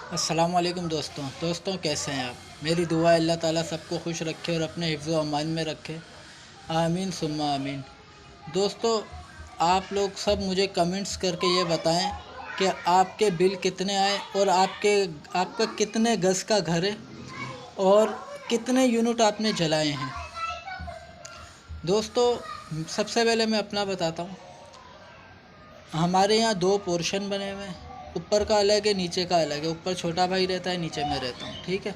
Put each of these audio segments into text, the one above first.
अस्सलाम वालेकुम दोस्तों कैसे हैं आप। मेरी दुआ है अल्लाह ताला सबको खुश रखे और अपने हिफ्ज़ व अमान में रखे। आमीन सुम्मा आमीन। दोस्तों, आप लोग सब मुझे कमेंट्स करके ये बताएं कि आपके बिल कितने आए और आपका कितने गज़ का घर है और कितने यूनिट आपने जलाए हैं। दोस्तों, सबसे पहले मैं अपना बताता हूँ। हमारे यहाँ दो पोर्शन बने हुए हैं, ऊपर का अलग है, नीचे का अलग है। ऊपर छोटा भाई रहता है, नीचे मैं रहता हूँ, ठीक है।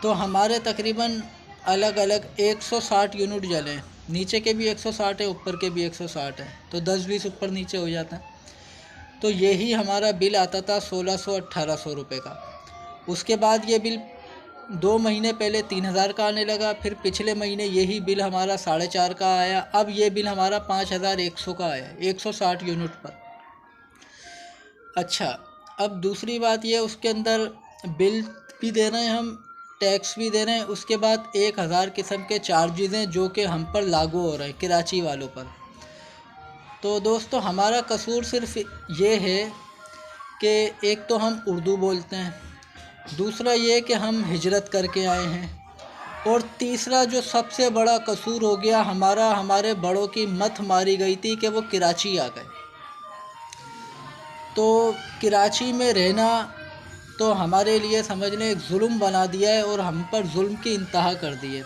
तो हमारे तकरीबन अलग अलग 160 यूनिट जले हैं। नीचे के भी 160 है, ऊपर के भी 160 है, तो 10-20 ऊपर नीचे हो जाता है। तो यही हमारा बिल आता था 1600-1800 रुपये का। उसके बाद ये बिल 2 महीने पहले 3000 का आने लगा। फिर पिछले महीने यही बिल हमारा 4.5 का आया। अब ये बिल हमारा 5100 का आया, 160 यूनिट पर। अच्छा, अब दूसरी बात ये, उसके अंदर बिल भी दे रहे हैं हम, टैक्स भी दे रहे हैं। उसके बाद 1000 किस्म के चार्जेस हैं जो कि हम पर लागू हो रहे हैं, कराची वालों पर। तो दोस्तों, हमारा कसूर सिर्फ ये है कि एक तो हम उर्दू बोलते हैं, दूसरा ये कि हम हिजरत करके आए हैं, और तीसरा जो सबसे बड़ा कसूर हो गया हमारा, हमारे बड़ों की मत मारी गई थी कि वो कराची आ गए। तो कराची में रहना तो हमारे लिए समझ लें एक जुल्म बना दिया है और हम पर जुल्म की इंतहा कर दी है।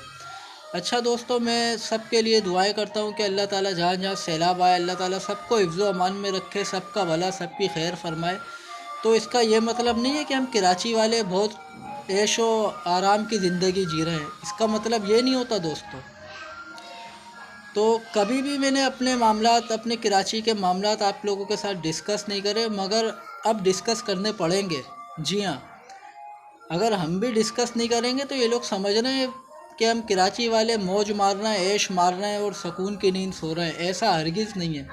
अच्छा दोस्तों, मैं सबके लिए दुआएं करता हूँ कि अल्लाह ताला जहाँ जहाँ सैलाब आए, अल्लाह ताला सबको हिफ्ज़ व अमान में रखे, सबका भला, सबकी खैर फरमाए। तो इसका ये मतलब नहीं है कि हम कराची वाले बहुत ऐशो आराम की ज़िंदगी जी रहे हैं, इसका मतलब ये नहीं होता दोस्तों। तो कभी भी मैंने अपने मामलात, अपने कराची के मामलात आप लोगों के साथ डिस्कस नहीं करे, मगर अब डिस्कस करने पड़ेंगे। जी हाँ, अगर हम भी डिस्कस नहीं करेंगे तो ये लोग समझ रहे हैं कि हम कराची वाले मौज मार रहे हैं, ऐश मार रहे हैं और सुकून की नींद सो रहे हैं। ऐसा हरगिज़ नहीं है।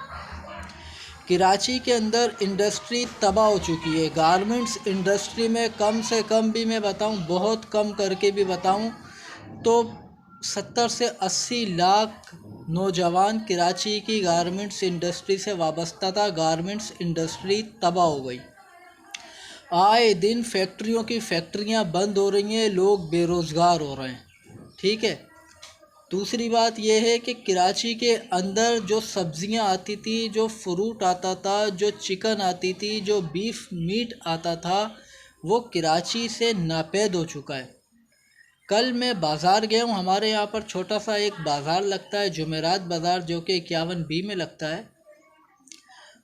कराची के अंदर इंडस्ट्री तबाह हो चुकी है। गारमेंट्स इंडस्ट्री में कम से कम भी मैं बताऊं, बहुत कम करके भी बताऊं, तो 70 से 80 लाख नौजवान कराची की गारमेंट्स इंडस्ट्री से वाबस्ता था। गारमेंट्स इंडस्ट्री तबाह हो गई। आए दिन फैक्ट्रियां बंद हो रही हैं, लोग बेरोज़गार हो रहे हैं, ठीक है। दूसरी बात यह है कि कराची के अंदर जो सब्ज़ियां आती थी, जो फ्रूट आता था, जो चिकन आती थी, जो बीफ मीट आता था, वो कराची से नापैद हो चुका है। कल मैं बाज़ार गया हूँ। हमारे यहाँ पर छोटा सा एक बाज़ार लगता है, जुमेरात बाज़ार, जो कि 51B में लगता है।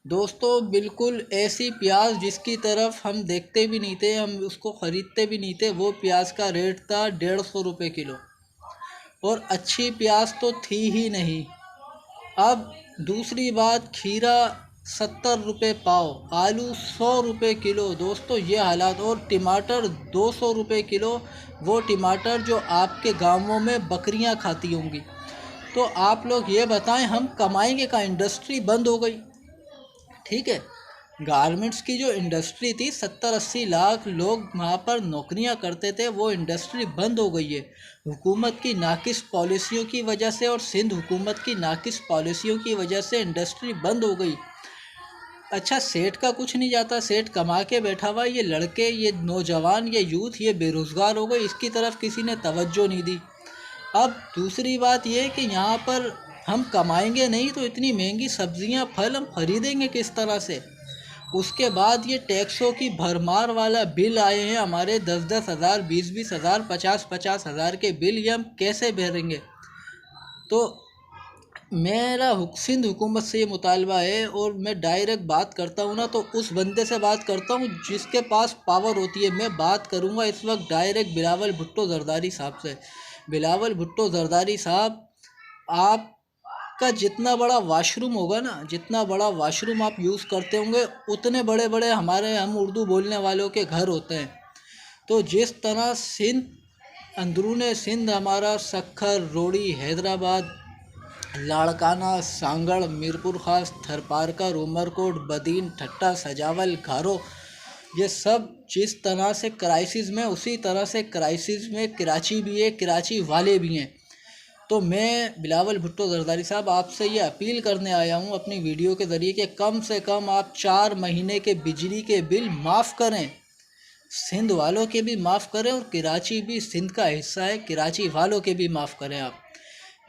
दोस्तों, बिल्कुल ऐसी प्याज जिसकी तरफ हम देखते भी नहीं थे, हम उसको ख़रीदते भी नहीं थे, वो प्याज का रेट था 150 रुपये किलो, और अच्छी प्याज तो थी ही नहीं। अब दूसरी बात, खीरा 70 रुपये पाव, आलू 100 रुपये किलो। दोस्तों, ये हालात। और टमाटर 200 रुपये किलो, वो टमाटर जो आपके गांवों में बकरियां खाती होंगी। तो आप लोग ये बताएं, हम कमाएंगे का? इंडस्ट्री बंद हो गई, ठीक है। गारमेंट्स की जो इंडस्ट्री थी, 70-80 लाख लोग वहाँ पर नौकरियाँ करते थे, वो इंडस्ट्री बंद हो गई है हुकूमत की नाकिस पॉलिसियों की वजह से, और सिंध हुकूमत की नाकिस पॉलिसियों की वजह से इंडस्ट्री बंद हो गई। अच्छा, सेठ का कुछ नहीं जाता, सेठ कमा के बैठा हुआ, ये लड़के, ये नौजवान, ये यूथ, ये बेरोज़गार हो गए, इसकी तरफ किसी ने तवज्जो नहीं दी। अब दूसरी बात ये है कि यहाँ पर हम कमाएंगे नहीं तो इतनी महंगी सब्जियाँ, फल हम खरीदेंगे किस तरह से? उसके बाद ये टैक्सों की भरमार वाला बिल आए हैं हमारे, 10-10 हज़ार, 20-20 हज़ार, 50-50 हज़ार के बिल, ये हम कैसे भरेंगे? तो मेरा सिंध हुकूमत से ये मुतालबा है, और मैं डायरेक्ट बात करता हूँ ना, तो उस बंदे से बात करता हूँ जिसके पास पावर होती है। मैं बात करूँगा इस वक्त डायरेक्ट बिलावल भुट्टो जरदारी साहब से। बिलावल भुट्टो जरदारी साहब, आपका जितना बड़ा वाशरूम होगा ना, जितना बड़ा वाशरूम आप यूज़ करते होंगे, उतने बड़े बड़े हमारे, हम उर्दू बोलने वालों के घर होते हैं। तो जिस तरह सिंध, अंदरूने सिंध हमारा, सक्खर, रोड़ी, हैदराबाद, लाड़काना, सांगड़, मीरपुर ख़ास, थरपारकर, उमरकोट, बदीन, ठट्टा, सजावल, घारो, ये सब जिस तरह से क्राइसिस में, उसी तरह से क्राइसिस में कराची भी है, कराची वाले भी हैं। तो मैं बिलावल भुट्टो जरदारी साहब, आपसे ये अपील करने आया हूँ अपनी वीडियो के ज़रिए कि कम से कम आप 4 महीने के बिजली के बिल माफ़ करें। सिंध वालों के भी माफ़ करें और कराची भी सिंध का हिस्सा है, कराची वालों के भी माफ़ करें आप।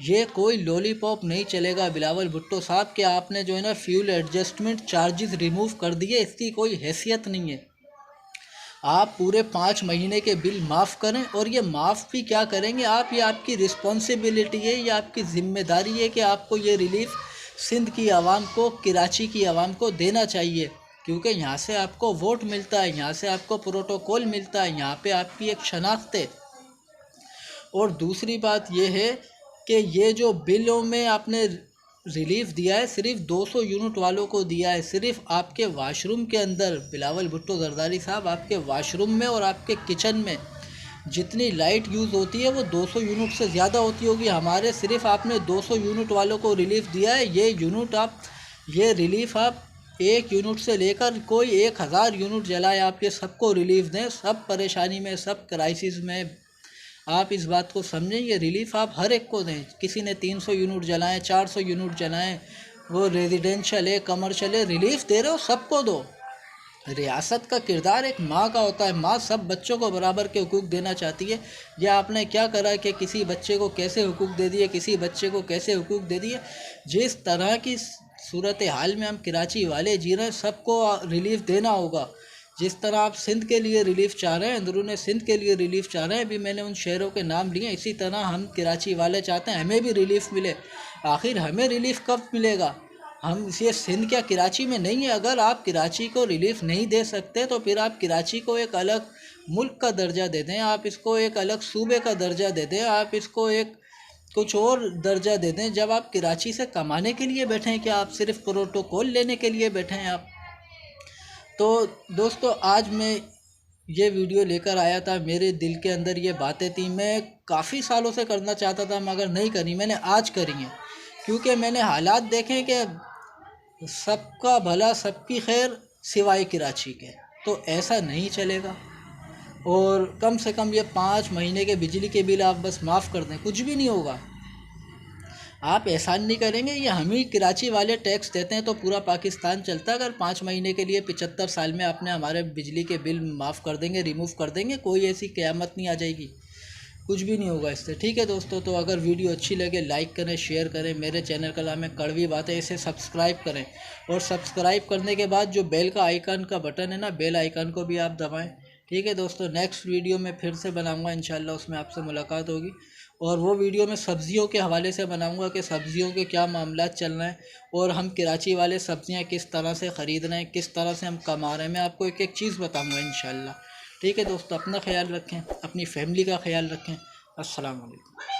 ये कोई लॉलीपॉप नहीं चलेगा बिलावल भुट्टो साहब कि आपने जो है ना फ्यूल एडजस्टमेंट चार्जेस रिमूव कर दिए, इसकी कोई हैसियत नहीं है। आप पूरे 5 महीने के बिल माफ़ करें, और ये माफ़ भी क्या करेंगे आप, ये आपकी रिस्पॉन्सिबिलिटी है, ये आपकी ज़िम्मेदारी है कि आपको ये रिलीफ सिंध की आवाम को, कराची की आवाम को देना चाहिए, क्योंकि यहाँ से आपको वोट मिलता है, यहाँ से आपको प्रोटोकॉल मिलता है, यहाँ पे आपकी एक शनाख्त है। और दूसरी बात ये है कि ये जो बिलों में आपने रिलीफ दिया है, सिर्फ 200 यूनिट वालों को दिया है, सिर्फ आपके वाशरूम के अंदर बिलावल भुट्टो जरदारी साहब, आपके वाशरूम में और आपके किचन में जितनी लाइट यूज़ होती है वो 200 यूनिट से ज़्यादा होती होगी। हमारे सिर्फ आपने 200 यूनिट वालों को रिलीफ दिया है। ये रिलीफ आप 1 यूनिट से लेकर कोई 1000 यूनिट जलाए, आप ये सबको रिलीफ दें, सब परेशानी में, सब क्राइसिस में। आप इस बात को समझें, ये रिलीफ आप हर एक को दें। किसी ने 300 यूनिट जलाएं, 400 यूनिट जलाएं, वो रेजिडेंशियल है, कमर्शियल है, रिलीफ दे रहे हो सबको दो। रियासत का किरदार एक माँ का होता है, माँ सब बच्चों को बराबर के हुकूक देना चाहती है। या आपने क्या करा कि किसी बच्चे को कैसे हुकूक दे दिए, किसी बच्चे को कैसे हुकूक दे दिए। जिस तरह की सूरत हाल में हम कराची वाले जी रहे हैं, सबको रिलीफ देना होगा। जिस तरह आप सिंध के लिए रिलीफ चाह रहे हैं, अंदरून सिंध के लिए रिलीफ चाह रहे हैं, अभी मैंने उन शहरों के नाम लिए, इसी तरह हम कराची वाले चाहते हैं हमें भी रिलीफ मिले। आखिर हमें रिलीफ कब मिलेगा? हम ये सिंध क्या कराची में नहीं है? अगर आप कराची को रिलीफ नहीं दे सकते तो फिर आप कराची को एक अलग मुल्क का दर्जा दे दें, आप इसको एक अलग सूबे का दर्जा दे दें, आप इसको एक कुछ और दर्जा दे दें। जब आप कराची से कमाने के लिए बैठे हैं, क्या आप सिर्फ प्रोटोकॉल लेने के लिए बैठे हैं आप? तो दोस्तों, आज मैं ये वीडियो लेकर आया था, मेरे दिल के अंदर ये बातें थी, मैं काफ़ी सालों से करना चाहता था मगर नहीं करी, मैंने आज करी हैं। क्योंकि मैंने हालात देखे कि सबका भला सबकी खैर सिवाय कराची के, तो ऐसा नहीं चलेगा। और कम से कम ये 5 महीने के बिजली के बिल आप बस माफ़ कर दें, कुछ भी नहीं होगा। आप एहसान नहीं करेंगे, ये हम ही कराची वाले टैक्स देते हैं तो पूरा पाकिस्तान चलता है। अगर 5 महीने के लिए 75 साल में आपने हमारे बिजली के बिल माफ़ कर देंगे, रिमूव कर देंगे, कोई ऐसी क़यामत नहीं आ जाएगी, कुछ भी नहीं होगा इससे। ठीक है दोस्तों, तो अगर वीडियो अच्छी लगे लाइक करें, शेयर करें, मेरे चैनल का नाम है कड़वी बातें, इसे सब्सक्राइब करें। और सब्सक्राइब करने के बाद जो बेल का आइकन का बटन है ना, बेल आइकन को भी आप दबाएं। ठीक है दोस्तों, नेक्स्ट वीडियो में फिर से बनाऊंगा इंशाल्लाह, उसमें आपसे मुलाकात होगी। और वो वीडियो मैं सब्ज़ियों के हवाले से बनाऊंगा कि सब्ज़ियों के क्या मामला चल रहे हैं, और हम कराची वाले सब्ज़ियाँ किस तरह से ख़रीद रहे हैं, किस तरह से हम कमा रहे हैं, मैं आपको एक एक चीज़ बताऊँगा इंशाल्लाह। ठीक है दोस्तों, अपना ख्याल रखें, अपनी फैमिली का ख्याल रखें। अस्सलाम वालेकुम।